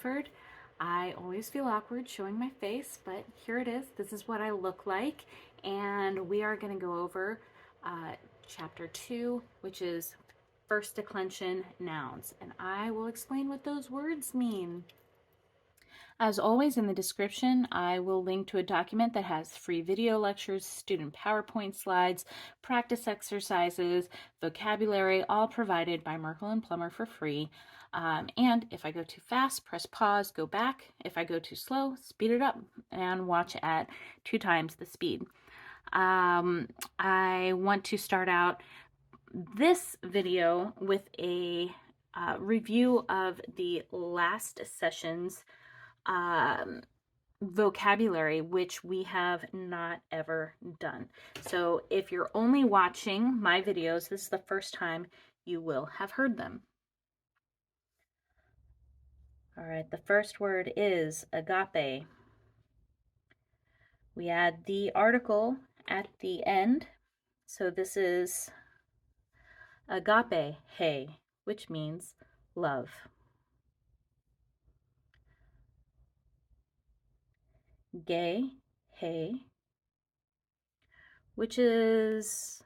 awkward. I always feel awkward showing my face, but here it is. This is what I look like. And we are going to go over chapter 2, which is first declension nouns. And I will explain what those words mean. As always, in the description, I will link to a document that has free video lectures, student PowerPoint slides, practice exercises, vocabulary, all provided by Merkel and Plummer for free. And if I go too fast, press pause, go back. If I go too slow, speed it up and watch at 2 times the speed. I want to start out this video with a review of the last session's vocabulary, which we have not ever done. So if you're only watching my videos, this is the first time you will have heard them. All right, the first word is agape. We add the article at the end. So this is agape, he, which means love. Gay, he, which is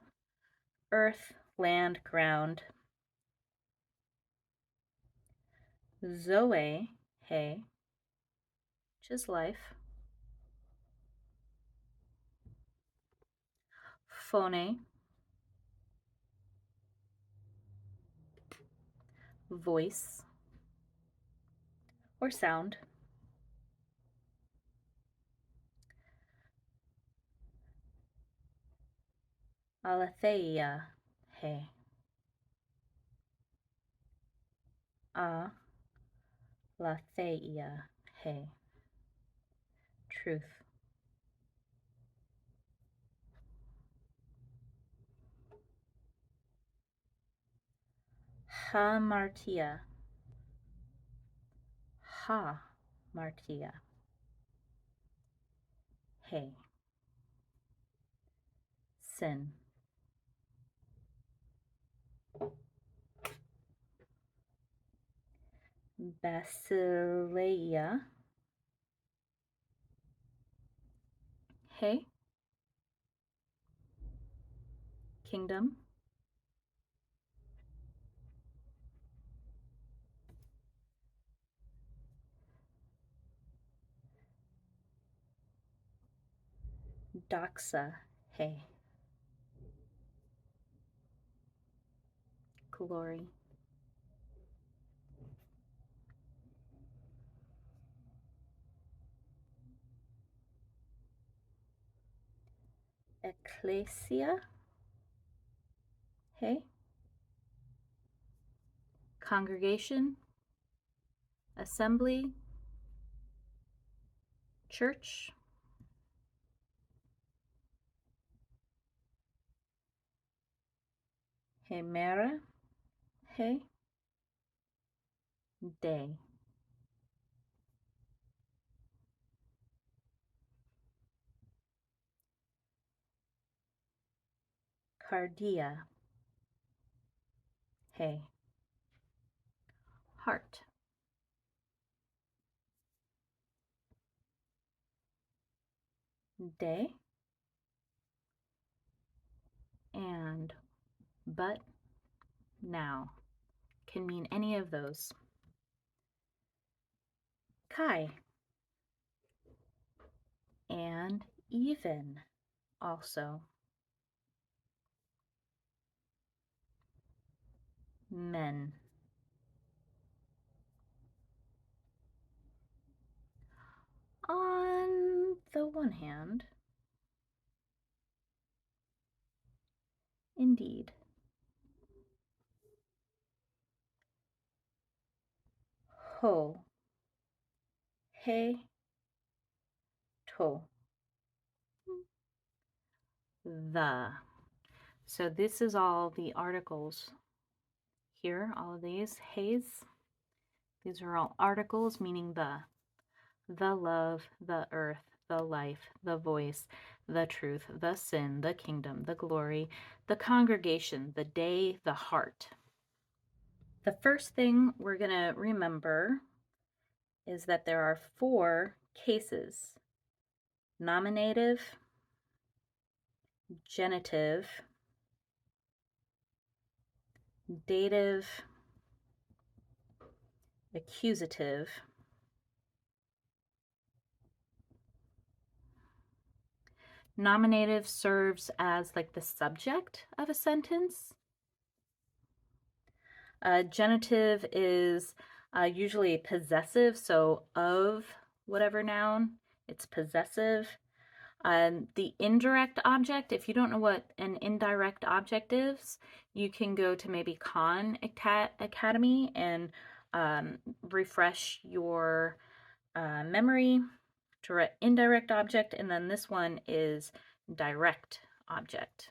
earth, land, ground. Zoe, he, which is life. Phone, voice or sound. Aletheia, he. Aletheia, he. Truth. Hamartia. Hamartia. He. Sin. Basileia. He. Kingdom. Doxa, he. Glory. Ecclesia, he. Congregation, assembly, church. Hemera, he. Day. Cardia, he. Heart. Day and but now can mean any of those. Kai and even also. Men. On the one hand, indeed. Ho. He. To. The. So this is all the articles here, all of these. He's. These are all articles meaning the love, the earth, the life, the voice, the truth, the sin, the kingdom, the glory, the congregation, the day, the heart. The first thing we're going to remember is that there are 4 cases: nominative, genitive, dative, accusative, nominative serves as like the subject of a sentence. Genitive is usually possessive, so of whatever noun, it's possessive. The indirect object, if you don't know what an indirect object is, you can go to maybe Khan Academy and refresh your memory. Indirect object, and then this one is direct object.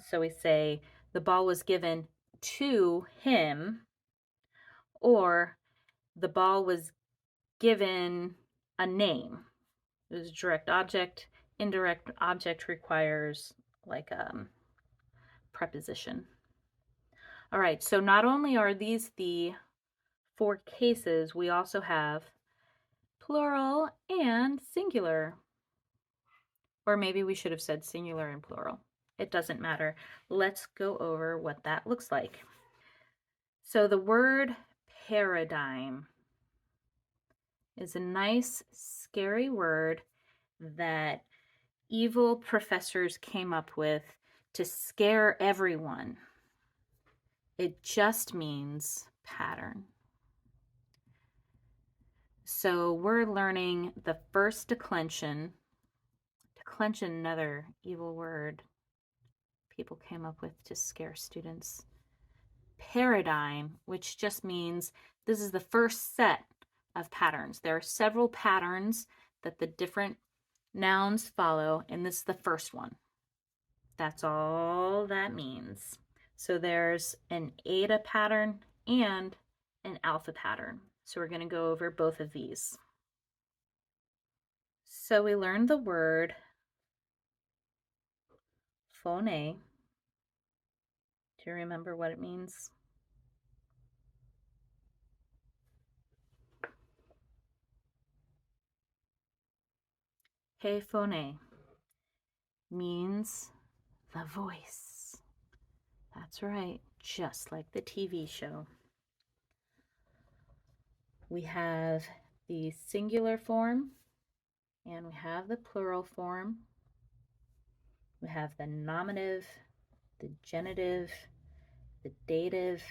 So we say the ball was given to him, or the ball was given a name. It was a direct object. Indirect object requires like preposition. All right, so not only are these the 4 cases, we also have plural and singular. Or maybe we should have said singular and plural. It doesn't matter. Let's go over what that looks like. So the word paradigm is a nice, scary word that evil professors came up with to scare everyone. It just means pattern. So we're learning the first declension. Declension, another evil word people came up with to scare students. Paradigm, which just means this is the first set of patterns. There are several patterns that the different nouns follow, and this is the first one. That's all that means. So there's an eta pattern and an alpha pattern. So we're going to go over both of these. So we learned the word phone. Do you remember what it means? Hey, phone means the voice. That's right, just like the TV show. We have the singular form and we have the plural form. We have the nominative, the genitive, the dative,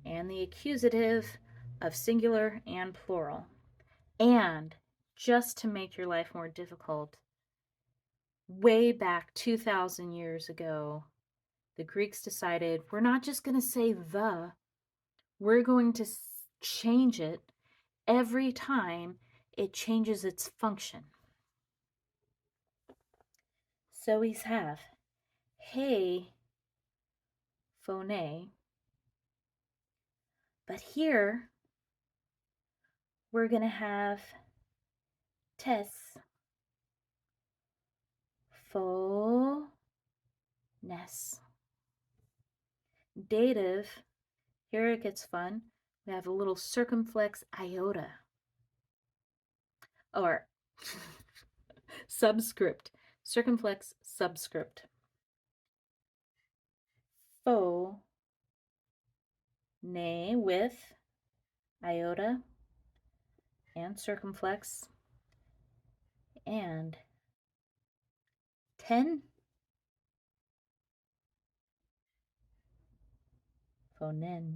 and the accusative of singular and plural. And just to make your life more difficult, way back 2,000 years ago, the Greeks decided we're not just going to say the, we're going to change it every time it changes its function. So we have hey, phone, but here we're going to have tes, phones. Dative, here it gets fun. We have a little circumflex iota. Or subscript, circumflex subscript. Phone with iota and circumflex, and 10 phonen.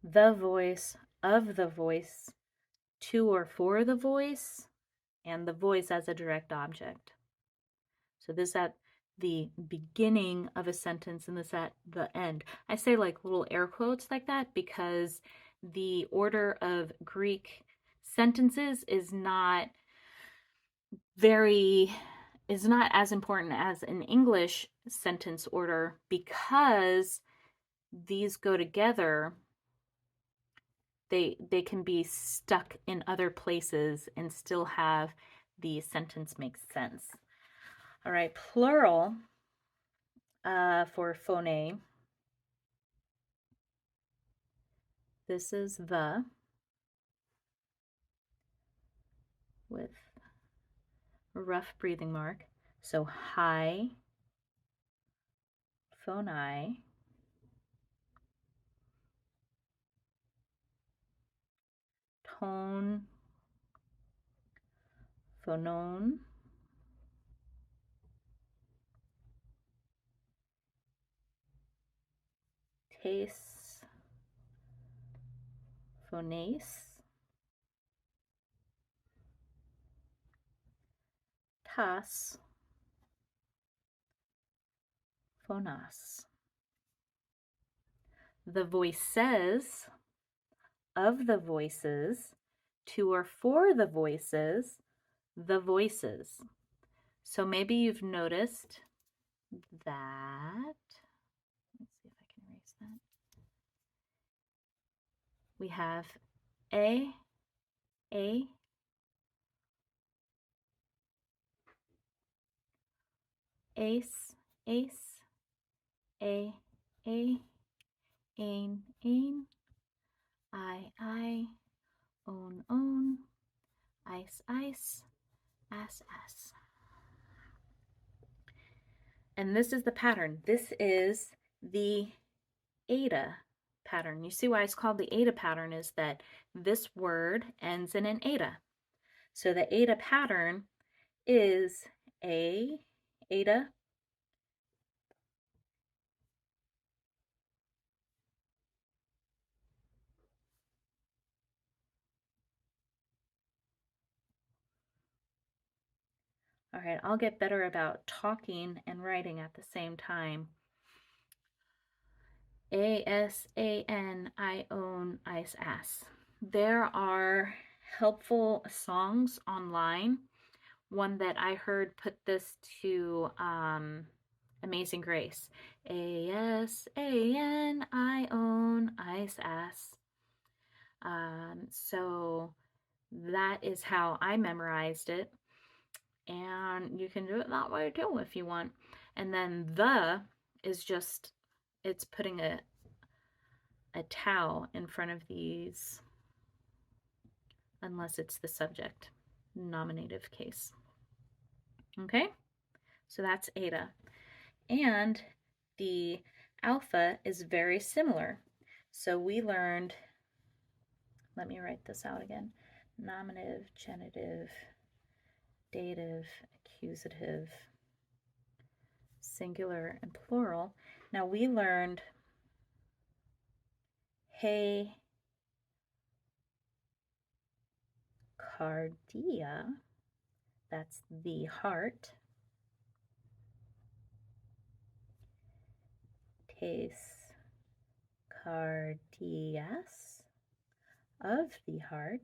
The voice, of the voice, to or for the voice, and the voice as a direct object. So this at the beginning of a sentence and this at the end. I say like little air quotes like that because the order of Greek sentences is not as important as an English sentence order because these go together. They can be stuck in other places and still have the sentence make sense. All right, plural for phone This is the with a rough breathing mark. So high, phoni, tone, phonon, taste, phonase, tas, phonas. The voices of the voices, to or for the voices, the voices. So maybe you've noticed that, let's see if I can erase that. We have a, ace, ace, a, ain, I, own, ice, ass. And this is the pattern. This is the eta pattern. You see why it's called the eta pattern is that this word ends in an eta. So the eta pattern is a, eta, all right, I'll get better about talking and writing at the same time. ASAN, I own, ice, ass. There are helpful songs online. One that I heard put this to Amazing Grace. ASAN, I own, ice, ass. So that is how I memorized it. And you can do it that way too if you want. And then the is just, it's putting a tau in front of these unless it's the subject, nominative case. Okay, so that's eta. And the alpha is very similar. So we learned, let me write this out again, nominative, genitive, dative, accusative, singular, and plural. Now we learned hey, cardia, that's the heart. Tes cardias, of the heart.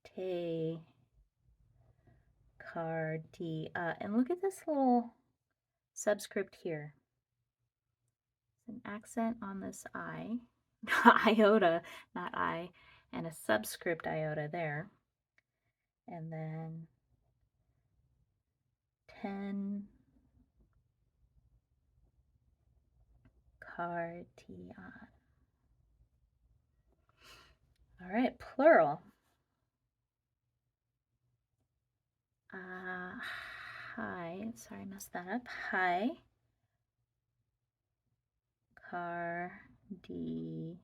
Te cardia, and look at this little subscript here. It's an accent on this I, iota, not I, and a subscript iota there. And then 10 cardion. All right, plural. Hi, sorry, I messed that up. Hi, cardii,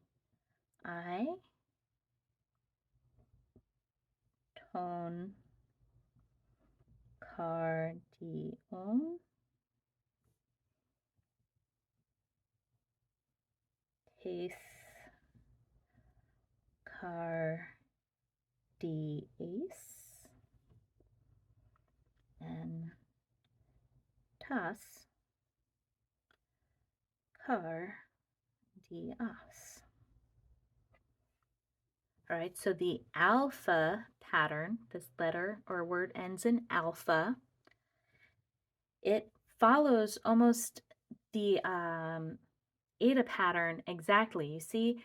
tone, cardion, tes, cardiace, and tas, cardias. All right, so the alpha pattern, this letter or word ends in alpha. It follows almost the eta pattern exactly. You see,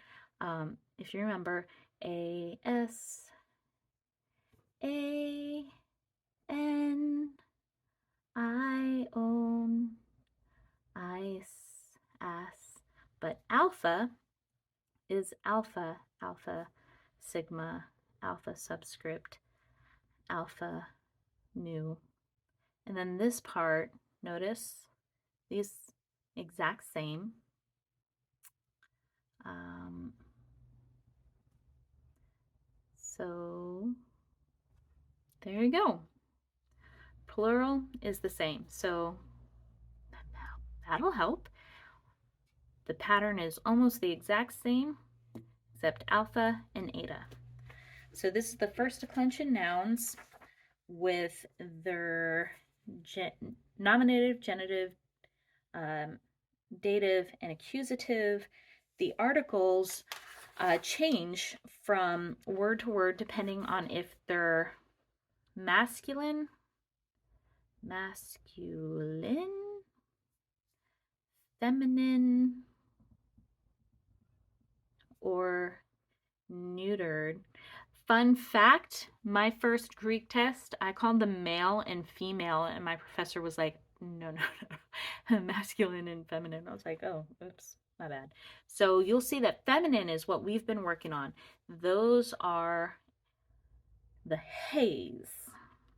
if you remember, A, S, A, N, I own, ice, ass, But alpha is alpha, alpha, sigma, alpha subscript, alpha, nu. And then this part, notice these exact same. So there you go. Plural is the same. So that'll help. The pattern is almost the exact same, except alpha and eta. So this is the first declension nouns with their nominative, genitive, dative, and accusative. The articles change from word to word depending on if they're masculine, feminine, or neutered. Fun fact, my first Greek test, I called them male and female, and my professor was like, no, masculine and feminine. I was like, oh, oops, my bad. So you'll see that feminine is what we've been working on. Those are the heys.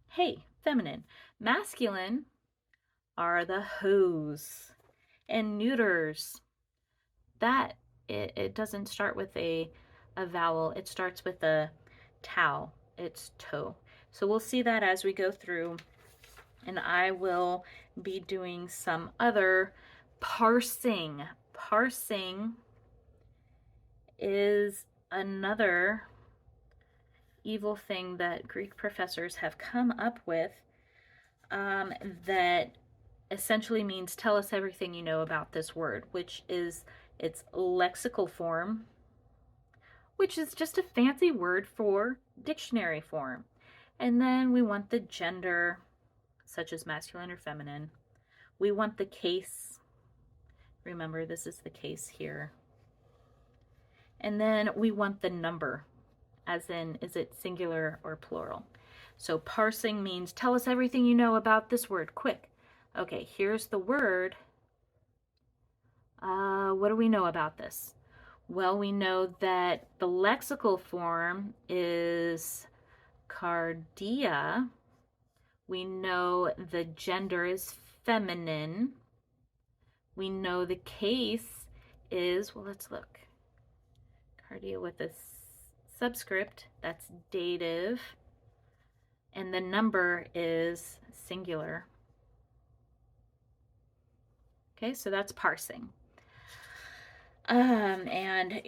Hey, feminine. Masculine are the whos. And neuters, that it doesn't start with a vowel. It starts with a tau. It's toe. So we'll see that as we go through, and I will be doing some other parsing. Parsing is another evil thing that Greek professors have come up with that essentially means tell us everything you know about this word, which is its lexical form, which is just a fancy word for dictionary form. And then we want the gender, such as masculine or feminine. We want the case. Remember, this is the case here. And then we want the number, as in, is it singular or plural? So parsing means tell us everything you know about this word, quick. Okay, here's the word. What do we know about this? Well, we know that the lexical form is cardia. We know the gender is feminine. We know the case is, well, let's look. Cardia with a subscript, that's dative. And the number is singular. Okay, so that's parsing. And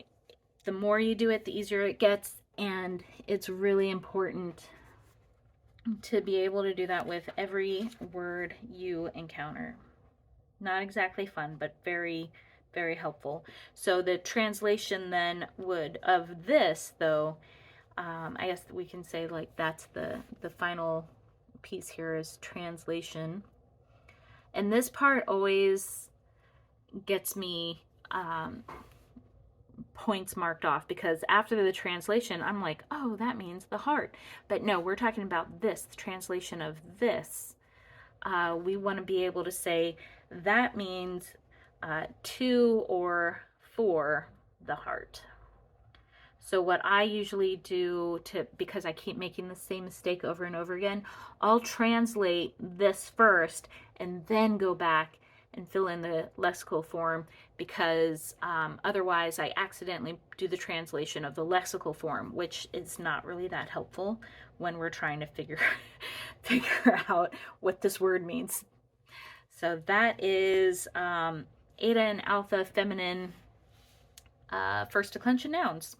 the more you do it, the easier it gets. And it's really important to be able to do that with every word you encounter. Not exactly fun, but very, very helpful. So the translation then would, of this though, I guess we can say like that's the final piece here is translation. And this part always gets me points marked off, because after the translation I'm like, oh, that means the heart. But no, we're talking about this, the translation of this. We want to be able to say that means to or for the heart. So what I usually do, because I keep making the same mistake over and over again, I'll translate this first and then go back and fill in the lexical form, because otherwise I accidentally do the translation of the lexical form, which is not really that helpful when we're trying to figure out what this word means. So that is eta and alpha feminine first declension nouns.